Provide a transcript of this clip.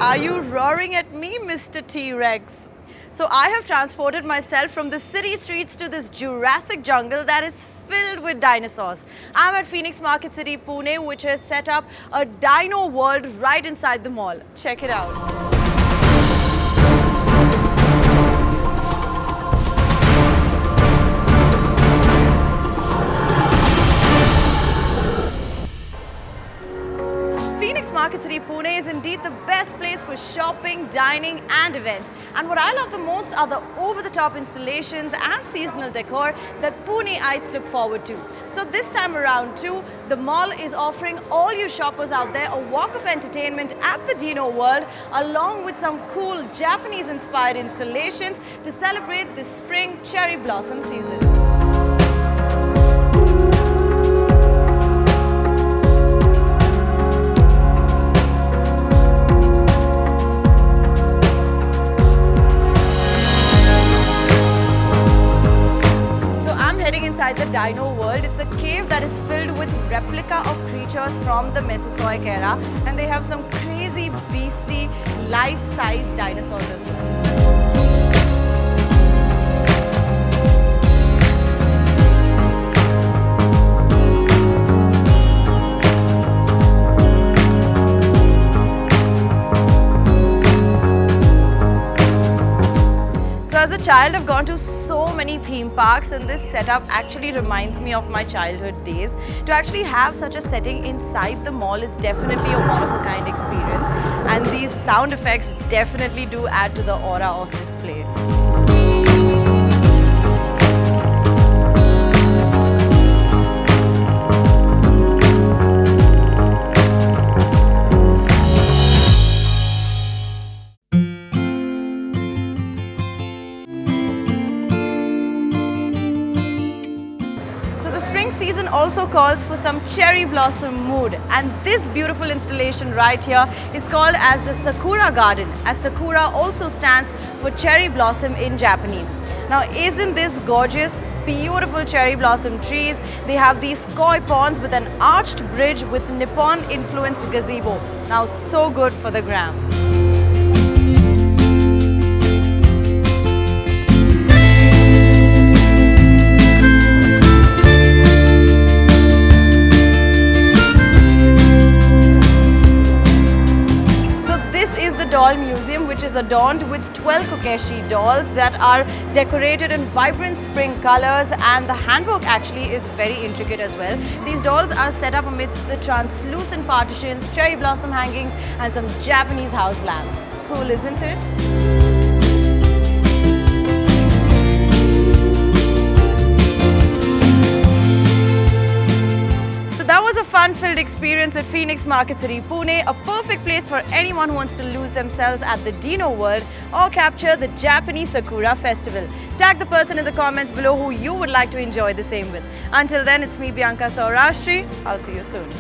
Are you roaring at me, Mr. T-Rex? So I have transported myself from the city streets to this Jurassic jungle that is filled with dinosaurs. I'm at Phoenix Marketcity Pune, which has set up a Dino World right inside the mall. Check it out. Phoenix Marketcity Pune is indeed the best place for shopping, dining and events. And what I love the most are the over-the-top installations and seasonal decor that Puneites look forward to. So this time around too, the mall is offering all you shoppers out there a walk of entertainment at the Dino World, along with some cool Japanese-inspired installations to celebrate the spring cherry blossom season. Inside the Dino World, it's a cave that is filled with replica of creatures from the Mesozoic era, and they have some crazy beastie life-size dinosaurs as well. As a child, I've gone to so many theme parks, and this setup actually reminds me of my childhood days. To actually have such a setting inside the mall is definitely a one-of-a-kind experience, and these sound effects definitely do add to the aura of this place. The spring season also calls for some cherry blossom mood, and this beautiful installation right here is called as the Sakura Garden, as Sakura also stands for cherry blossom in Japanese. Now, isn't this gorgeous? Beautiful cherry blossom trees. They have these koi ponds with an arched bridge with Nippon influenced gazebo. Now, so good for the gram. Doll museum, which is adorned with 12 kokeshi dolls that are decorated in vibrant spring colors, and the handwork actually is very intricate as well. These dolls are set up amidst the translucent partitions, cherry blossom hangings and some Japanese house lamps. Cool, isn't it? That was a fun-filled experience at Phoenix Marketcity Pune, a perfect place for anyone who wants to lose themselves at the Dino World or capture the Japanese Sakura Festival. Tag the person in the comments below who you would like to enjoy the same with. Until then, it's me, Bianca Saurashtri. I'll see you soon.